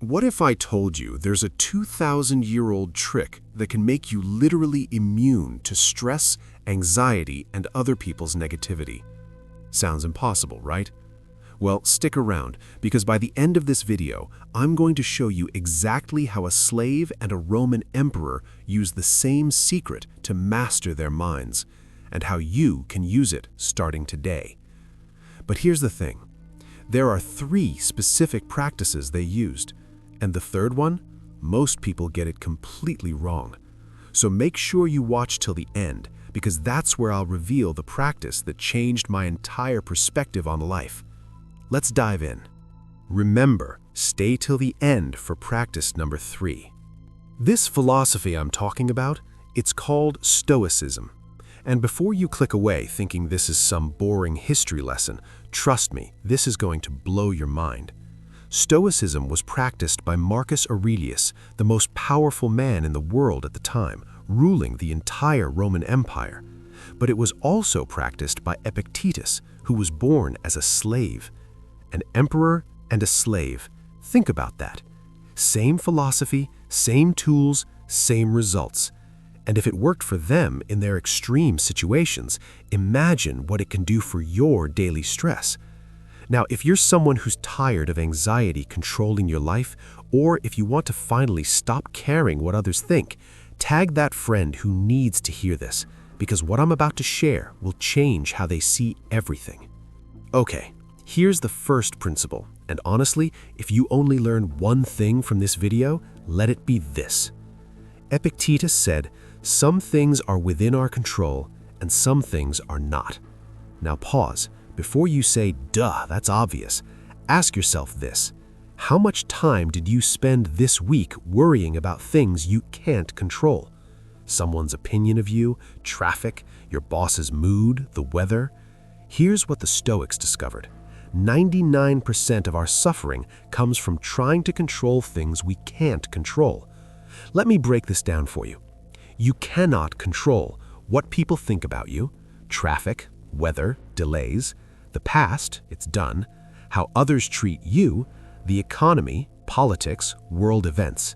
What if I told you there's a 2,000-year-old trick that can make you literally immune to stress, anxiety, and other people's negativity? Sounds impossible, right? Well, stick around, because by the end of this video, I'm going to show you exactly how a slave and a Roman emperor used the same secret to master their minds, and how you can use it starting today. But here's the thing. There are 3 specific practices they used, and the third one, most people get it completely wrong. So make sure you watch till the end, because that's where I'll reveal the practice that changed my entire perspective on life. Let's dive in. Remember, stay till the end for practice number 3. This philosophy I'm talking about, it's called Stoicism. And before you click away thinking this is some boring history lesson, trust me, this is going to blow your mind. Stoicism was practiced by Marcus Aurelius, the most powerful man in the world at the time, ruling the entire Roman Empire. But it was also practiced by Epictetus, who was born as a slave. An emperor and a slave. Think about that. Same philosophy, same tools, same results. And if it worked for them in their extreme situations, imagine what it can do for your daily stress. Now, if you're someone who's tired of anxiety controlling your life, or if you want to finally stop caring what others think, tag that friend who needs to hear this, because what I'm about to share will change how they see everything. Okay, here's the first principle, and honestly, if you only learn one thing from this video, let it be this. Epictetus said, "Some things are within our control, and some things are not." Now pause. Before you say, "Duh, that's obvious," ask yourself this. How much time did you spend this week worrying about things you can't control? Someone's opinion of you, traffic, your boss's mood, the weather? Here's what the Stoics discovered. 99% of our suffering comes from trying to control things we can't control. Let me break this down for you. You cannot control what people think about you, traffic, weather, delays, the past, it's done, how others treat you, the economy, politics, world events.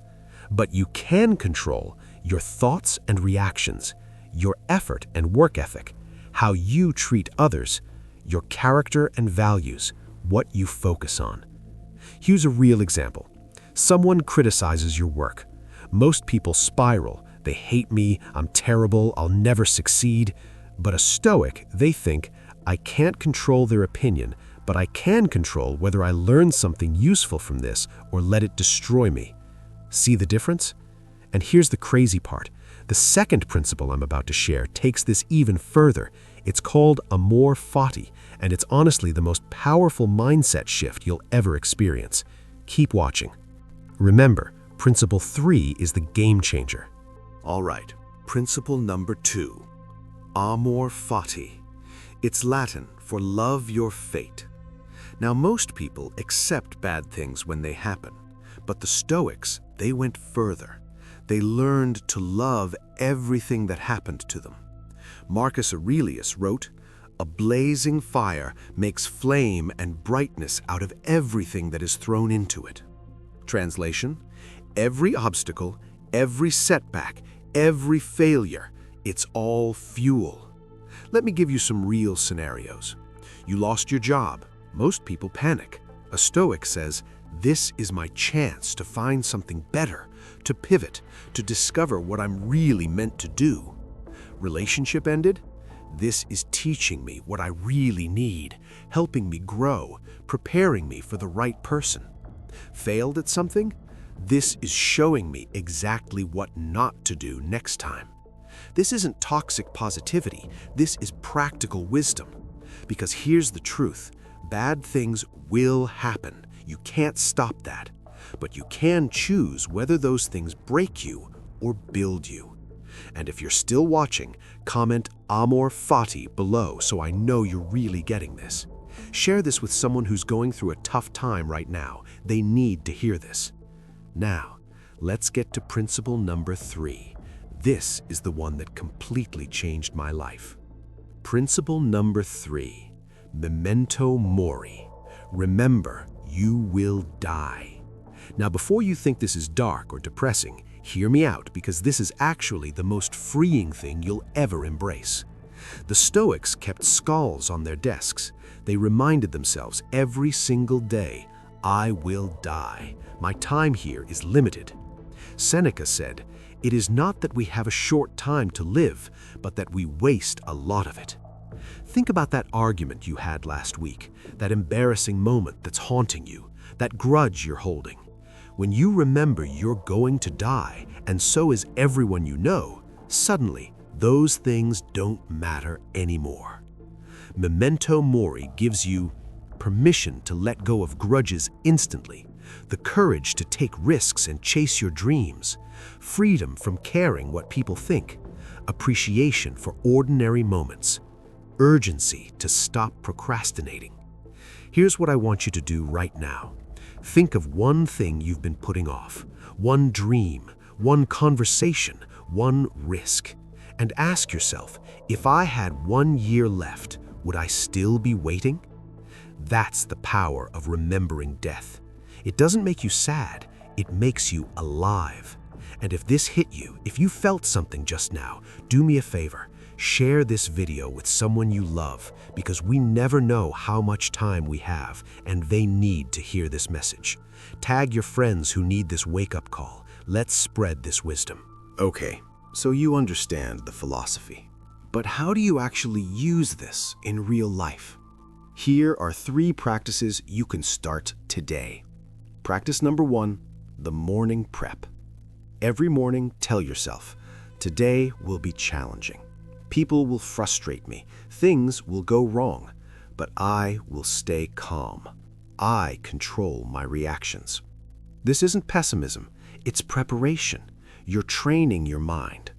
But you can control your thoughts and reactions, your effort and work ethic, how you treat others, your character and values, what you focus on. Here's a real example. Someone criticizes your work. Most people spiral. They hate me, I'm terrible, I'll never succeed. But a Stoic, they think, I can't control their opinion, but I can control whether I learn something useful from this or let it destroy me. See the difference? And here's the crazy part. The second principle I'm about to share takes this even further. It's called Amor Fati, and it's honestly the most powerful mindset shift you'll ever experience. Keep watching. Remember, principle 3 is the game changer. All right, principle number 2, Amor Fati. It's Latin for love your fate. Now, most people accept bad things when they happen, but the Stoics, they went further. They learned to love everything that happened to them. Marcus Aurelius wrote, "A blazing fire makes flame and brightness out of everything that is thrown into it." Translation, every obstacle, every setback, every failure, it's all fuel. Let me give you some real scenarios. You lost your job. Most people panic. A Stoic says, "This is my chance to find something better, to pivot, to discover what I'm really meant to do." Relationship ended? This is teaching me what I really need, helping me grow, preparing me for the right person. Failed at something? This is showing me exactly what not to do next time. This isn't toxic positivity, this is practical wisdom. Because here's the truth, bad things will happen. You can't stop that. But you can choose whether those things break you or build you. And if you're still watching, comment Amor Fati below so I know you're really getting this. Share this with someone who's going through a tough time right now. They need to hear this. Now, let's get to principle number 3. This is the one that completely changed my life. Principle number 3, Memento Mori. Remember, you will die. Now, before you think this is dark or depressing, hear me out, because this is actually the most freeing thing you'll ever embrace. The Stoics kept skulls on their desks. They reminded themselves every single day, "I will die. My time here is limited." Seneca said, "It is not that we have a short time to live, but that we waste a lot of it." Think about that argument you had last week, that embarrassing moment that's haunting you, that grudge you're holding. When you remember you're going to die, and so is everyone you know, suddenly those things don't matter anymore. Memento Mori gives you permission to let go of grudges instantly, the courage to take risks and chase your dreams, freedom from caring what people think, appreciation for ordinary moments, urgency to stop procrastinating. Here's what I want you to do right now. Think of one thing you've been putting off, one dream, one conversation, one risk, and ask yourself, if I had 1 year left, would I still be waiting? That's the power of remembering death. It doesn't make you sad, it makes you alive. And if this hit you, if you felt something just now, do me a favor. Share this video with someone you love, because we never know how much time we have, and they need to hear this message. Tag your friends who need this wake-up call. Let's spread this wisdom. Okay, so you understand the philosophy. But how do you actually use this in real life? Here are 3 practices you can start today. Practice number 1, the morning prep. Every morning, tell yourself, today will be challenging. People will frustrate me, things will go wrong, but I will stay calm. I control my reactions. This isn't pessimism, it's preparation. You're training your mind.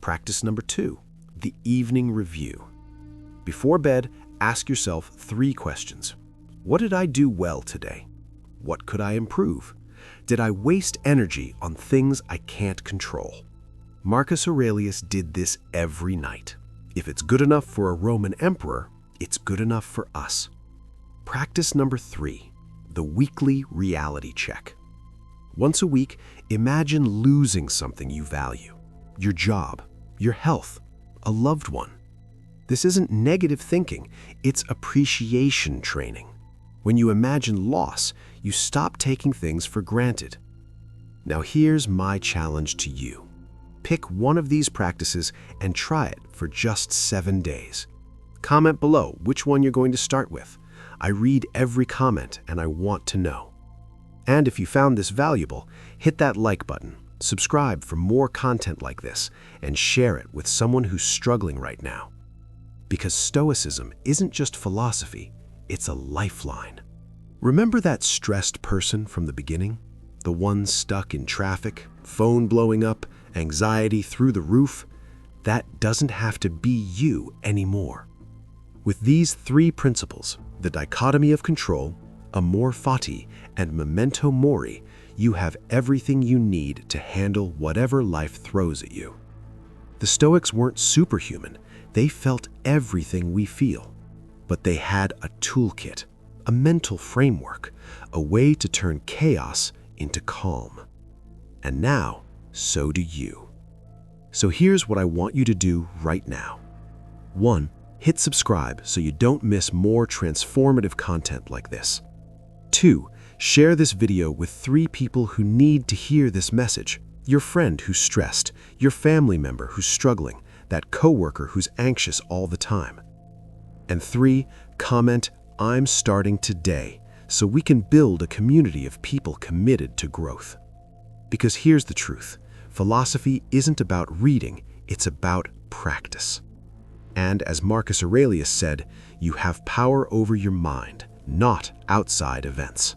Practice number 2, the evening review. Before bed, ask yourself 3 questions. What did I do well today? What could I improve? Did I waste energy on things I can't control? Marcus Aurelius did this every night. If it's good enough for a Roman emperor, it's good enough for us. Practice number 3, the weekly reality check. Once a week, imagine losing something you value. Your job, your health, a loved one. This isn't negative thinking, it's appreciation training. When you imagine loss, you stop taking things for granted. Now here's my challenge to you. Pick one of these practices and try it for just 7 days. Comment below which one you're going to start with. I read every comment and I want to know. And if you found this valuable, hit that like button, subscribe for more content like this, and share it with someone who's struggling right now. Because Stoicism isn't just philosophy, it's a lifeline. Remember that stressed person from the beginning? The one stuck in traffic, phone blowing up, anxiety through the roof? That doesn't have to be you anymore. With these 3 principles, the Dichotomy of Control, Amor Fati, and Memento Mori, you have everything you need to handle whatever life throws at you. The Stoics weren't superhuman. They felt everything we feel. But they had a toolkit, a mental framework, a way to turn chaos into calm. And now, so do you. So here's what I want you to do right now. 1, hit subscribe so you don't miss more transformative content like this. 2, share this video with 3 people who need to hear this message. Your friend who's stressed, your family member who's struggling, that coworker who's anxious all the time. And 3, comment, "I'm starting today," so we can build a community of people committed to growth. Because here's the truth. Philosophy isn't about reading, it's about practice. And as Marcus Aurelius said, you have power over your mind, not outside events.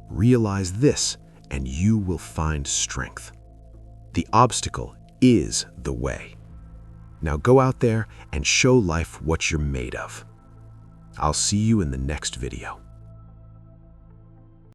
Realize this, and you will find strength. The obstacle is the way. Now go out there and show life what you're made of. I'll see you in the next video.